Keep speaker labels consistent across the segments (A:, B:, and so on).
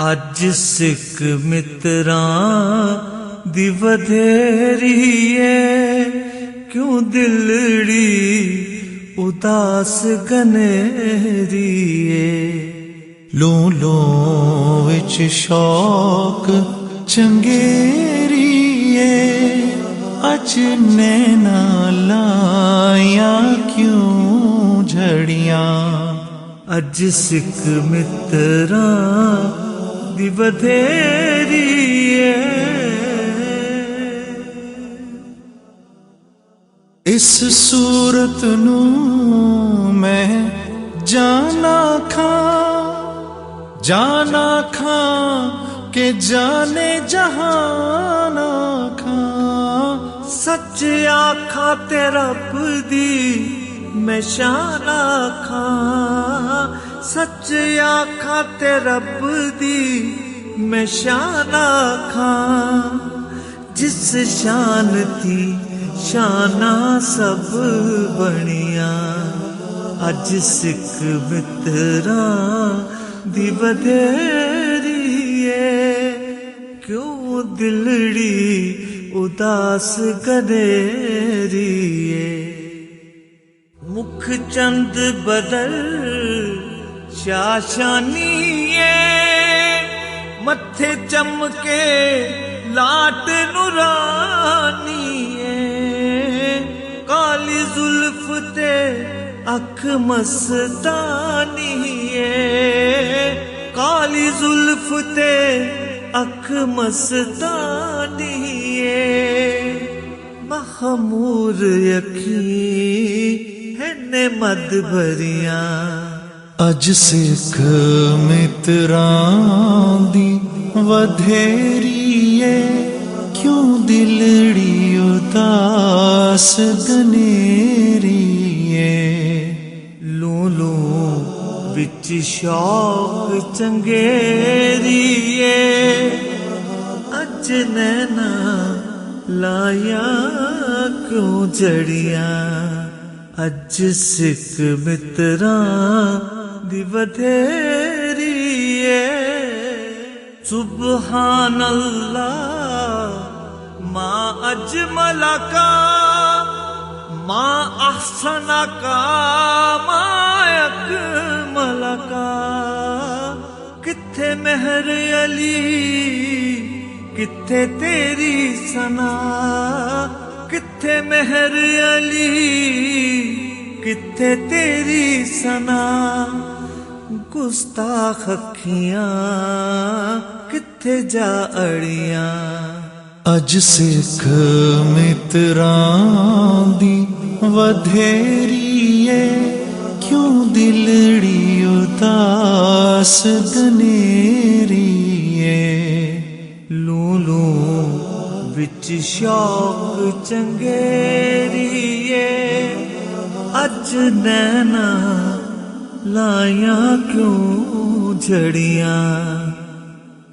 A: अज सिख मित्रां दी वधेरी है, क्यों दिलड़ी उदास गनेरी है।
B: लो लो विच शौक चंगेरी है, अज नैना लाया क्यों झड़ियां।
A: अज सिख मित्रां दी वधेरी है।
B: इस सूरत नू मैं जाना खां के जाने जहाना खां।
A: सच आखा ते रब दी मैं शान आखां, सच आखा ते रब दी मैं शान आखां। जिस शान थी शाना सब बनिया, अज सिख मित्रां दी वधेरी है। क्यों दिलड़ी उदास गनेरी है। मुख चंद बदल शाशानी है, मत्थे चमके लाट नुरानी है। काली जुल्फ ते अख मस्तानी है, काली जुल्फ ते अख मस्तानी है। महमूर यकी ने मद भरिया,
B: अज सिख मित्रां दी वधेरी है। क्यों दिलड़ी उदास गनेरी है।
A: लू लू विच शौक चंगेरी है, अज नैना लाया क्यों जड़ियां। अज सिख मित्रां दी वधेरी है। सुबहान अल्लाह मां अजमला का, मां अहसना का, मां अकमला का। किथे मेहर अली किथे तेरी सना, किथे मेहर अली किथे तेरी सना। गुस्ताख अखियां किथे जा अड़ियां।
B: अज सिख मित्रां दी वधेरी है। क्यों दिलड़ी उदास गनेरी है।
A: लू लू विच शौक चंगेरी है, अज नैना लाया क्यों झड़ियां।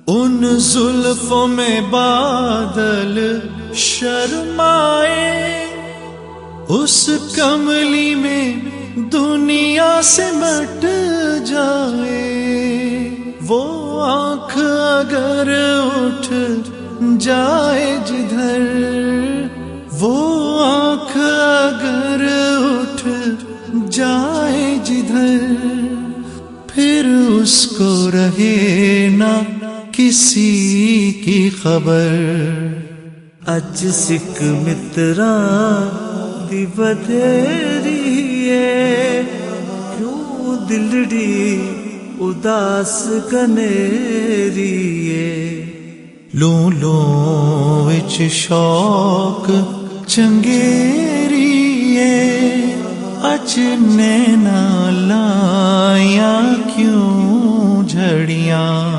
B: उन जुल्फों में बादल शर्माए, उस कमली में दुनिया सिमट जाए। वो आँख अगर उठ जाए जिधर, वो आँख अगर उठ जाए जिधर, फिर उसको रहे ना किसी की खबर।
A: अज सिख मित्रां दी वधेरी है। क्यों दिलड़ी उदास गनेरी है।
B: लो लो विच शौक चंगेरी है, अज नैना लाया क्यों झड़ियां।